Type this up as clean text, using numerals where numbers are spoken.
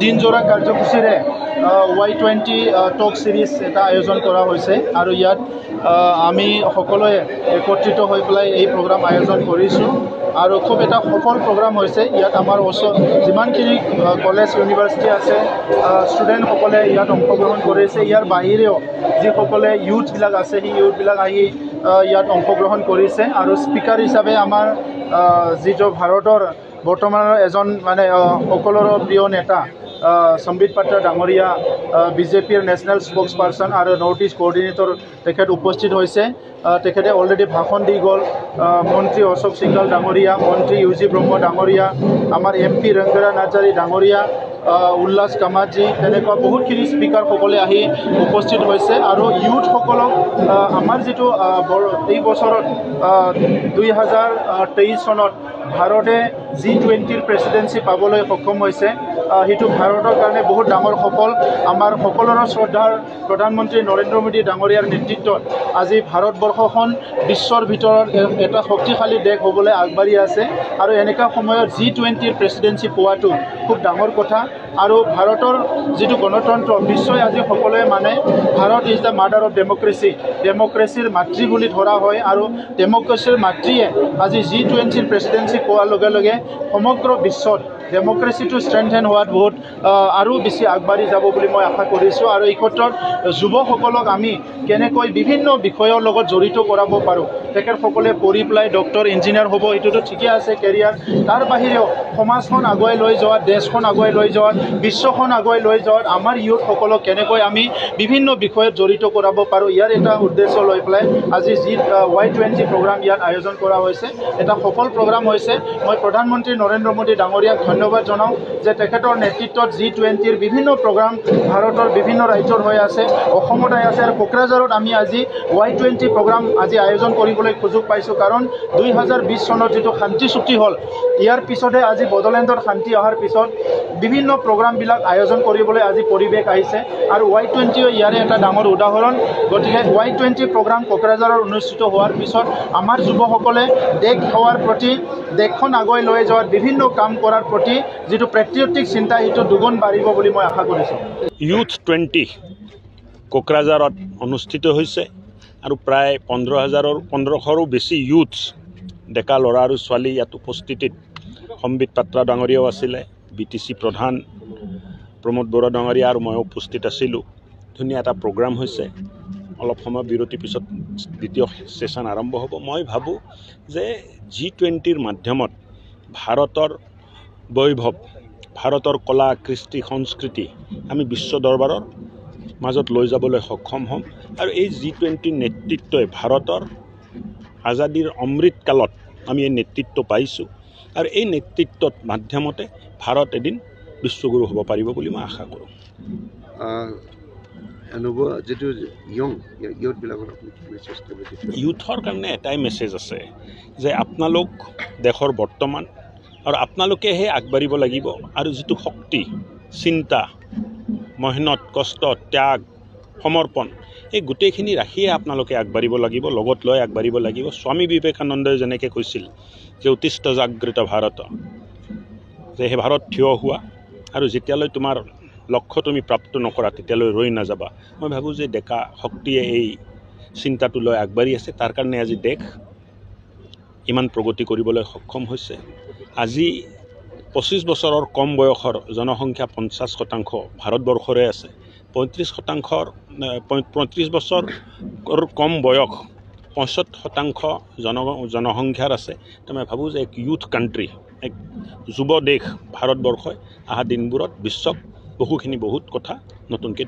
দিনজোৰা কাৰ্যসূচীৰে Y20 টক সিৰিজ এটা আয়োজন কৰা হৈছে আৰু ইয়াত আমি সকলোৱে একত্ৰিত হৈ পেলাই এই প্ৰগ্ৰাম আয়োজন কৰিছোঁ আৰু খুব এটা সফল প্ৰগ্ৰাম হৈছে। ইয়াত আমাৰ যিমানখিনি কলেজ ইউনিভাৰ্চিটি আছে ষ্টুডেণ্টসকলে ইয়াত অংশগ্ৰহণ কৰিছে। ইয়াৰ বাহিৰেও যিসকলে ইউথবিলাক আছে সেই ইউথবিলাক আহি ইয়াত অংশগ্ৰহণ কৰিছে আৰু স্পিকাৰ হিচাপে আমাৰ যিটো ভাৰতৰ বৰ্তমানৰ এজন মানে সকলোৰে প্ৰিয় নেতা সম্বিত পাত্ৰ ডাঙৰীয়া বিজেপিৰ নেশ্যনেল স্পোক্স পাৰ্চন আৰু নৰ্থ ইষ্ট কোঅৰ্ডিনেটৰ তেখেত উপস্থিত হৈছে। তেখেতে অলৰেডি ভাষণ দি গ'ল। মন্ত্ৰী অশোক সিংঘল ডাঙৰীয়া, মন্ত্ৰী UG ব্ৰহ্ম ডাঙৰীয়া, আমাৰ MP ৰংগৰা নাৰ্জাৰী ডাঙৰীয়া, উল্লাস কামাতজী, তেনেকুৱা বহুতখিনি স্পিকাৰসকলে আহি উপস্থিত হৈছে আৰু ইউথসকলক আমাৰ যিটো এই বছৰত 2023 চনত ভাৰতে G20 প্ৰেচিডেঞ্চি পাবলৈ সক্ষম হৈছে। সেইটো ভাৰতৰ কাৰণে বহুত ডাঙৰ সফল। আমাৰ সকলোৰে শ্ৰদ্ধাৰ প্ৰধানমন্ত্ৰী নৰেন্দ্ৰ মোদী ডাঙৰীয়াৰ নেতৃত্বত আজি ভাৰতবৰ্ষখন বিশ্বৰ ভিতৰত এটা শক্তিশালী দেশ হ'বলৈ আগবাঢ়ি আছে আৰু এনেকুৱা সময়ত G20 প্ৰেচিডেঞ্চি পোৱাটো খুব ডাঙৰ কথা। আৰু ভাৰতৰ যিটো গণতন্ত্ৰ বিশ্বই আজি সকলোৱে মানে Bharat is the mother of democracy, ডেমক্ৰেচিৰ মাতৃ বুলি ধৰা হয় আৰু ডেমক্ৰেচিৰ মাতৃয়ে আজি G20 প্ৰেচিডেঞ্চি পোৱাৰ লগে লগে সমগ্ৰ বিশ্বত ডেমক্ৰেচিটো ষ্ট্ৰেংথেন হোৱাত বহুত আৰু বেছি আগবাঢ়ি যাব বুলি মই আশা কৰিছোঁ। আৰু এই ক্ষেত্ৰত যুৱকসকলক আমি কেনেকৈ বিভিন্ন বিষয়ৰ লগত জড়িত কৰাব পাৰোঁ। তেখেতসকলে পঢ়ি পেলাই ডক্টৰ ইঞ্জিনিয়াৰ হ'ব, এইটোতো ঠিকে আছে কেৰিয়াৰ। তাৰ বাহিৰেও সমাজখন আগুৱাই লৈ যোৱাত, দেশখন আগুৱাই লৈ যোৱাত, বিশ্বখন আগুৱাই লৈ যোৱাত আমাৰ ইউথসকলক কেনেকৈ আমি বিভিন্ন বিষয়ত জড়িত কৰাব পাৰোঁ, ইয়াৰ এটা উদ্দেশ্য লৈ পেলাই আজি Y20 প্ৰগ্ৰাম ইয়াত আয়োজন কৰা হৈছে। এটা সফল প্ৰগ্ৰাম হৈছে। মই প্ৰধানমন্ত্ৰী নৰেন্দ্ৰ মোদী ডাঙৰীয়াক ধন্যবাদ জনাওঁ যে তেখেতৰ নেতৃত্বত G20ৰ বিভিন্ন প্ৰগ্ৰাম ভাৰতৰ বিভিন্ন ৰাজ্যৰ হৈ আছে, অসমত আছে আৰু কোকৰাঝাৰত আমি আজি Y20 প্ৰগ্ৰাম আজি আয়োজন কৰিবলৈ সুযোগ পাইছোঁ। কাৰণ 2020 চনত যিটো শান্তি চুক্তি হ'ল, ইয়াৰ পিছতে আজি বড়োলেণ্ডত শান্তি অহাৰ পিছত বিভিন্ন প্ৰগ্ৰামবিলাক আয়োজন কৰিবলৈ আজি পৰিৱেশ আহিছে আৰু Y20 ইয়াৰে এটা ডাঙৰ উদাহৰণ। গতিকে Y20 প্ৰগ্ৰাম কোকৰাঝাৰত অনুষ্ঠিত হোৱাৰ পিছত আমাৰ যুৱকসকলে দেশ সেৱাৰ প্ৰতি, দেশখন আগুৱাই লৈ যোৱাত বিভিন্ন কাম কৰাৰ প্ৰতি যিটো পেট্ৰিয়টিক চিন্তা সেইটো দুগুণ বাঢ়িব বুলি মই আশা কৰিছোঁ। Y20 কোকৰাঝাৰত অনুষ্ঠিত হৈছে আৰু প্ৰায় 15,000ৰো বেছি ইউথ, ডেকা ল'ৰা আৰু ছোৱালী ইয়াত উপস্থিতিত সম্বিত পাত্ৰ ডাঙৰীয়াও আছিলে, BTC প্ৰধান প্ৰমোদ বড়ো ডাঙৰীয়া আৰু মই উপস্থিত আছিলোঁ। ধুনীয়া এটা প্ৰগ্ৰাম হৈছে। অলপ সময় বিৰতিৰ পিছত দ্বিতীয় ছেশ্যন আৰম্ভ হ'ব। মই ভাবোঁ যে G20ৰ মাধ্যমত ভাৰতৰ বৈভৱ, ভাৰতৰ কলা, কৃষ্টি, সংস্কৃতি আমি বিশ্ব দৰবাৰৰ মাজত লৈ যাবলৈ সক্ষম হ'ম আৰু এই G20 নেতৃত্বই ভাৰতৰ আজাদীৰ অমৃতকালত আমি এই নেতৃত্ব পাইছোঁ আৰু এই নেতৃত্বত মাধ্যমতে ভাৰত এদিন বিশ্বগুৰু হ'ব পাৰিব বুলি মই আশা কৰোঁ। ইউথৰ কাৰণে এটাই মেছেজ আছে যে আপোনালোক দেশৰ বৰ্তমান আৰু আপোনালোকেহে আগবাঢ়িব লাগিব আৰু যিটো শক্তি, চিন্তা, মেহনত, কষ্ট, ত্যাগ, সমৰ্পণ এই গোটেইখিনি ৰাখিয়ে আপোনালোকে আগবাঢ়িব লাগিব, লগত লৈ আগবাঢ়িব লাগিব। স্বামী বিবেকানন্দই যেনেকৈ কৈছিল যে উত্তিষ্ঠ জাগ্ৰত ভাৰত, যে সেই ভাৰত থিয় হোৱা আৰু যেতিয়ালৈ তোমাৰ লক্ষ্য তুমি প্ৰাপ্ত নকৰা তেতিয়ালৈ ৰৈ নাযাবা। মই ভাবোঁ যে ডেকা শক্তিয়ে এই চিন্তাটো লৈ আগবাঢ়ি আছে। তাৰ কাৰণে আজি দেশ ইমান প্ৰগতি কৰিবলৈ সক্ষম হৈছে। আজি 25 বছৰৰ কম বয়সৰ জনসংখ্যা 50% ভাৰতবৰ্ষৰে আছে। 35 বছৰ কম বয়স 65% জনসংখ্যাৰ আছে। তো মই ভাবোঁ যে এক ইউথ কাণ্ট্ৰি, এক যুৱ দেশ ভাৰতবৰ্ষই অহা দিনবোৰত বিশ্বক বহুত কথা নতুনকৈ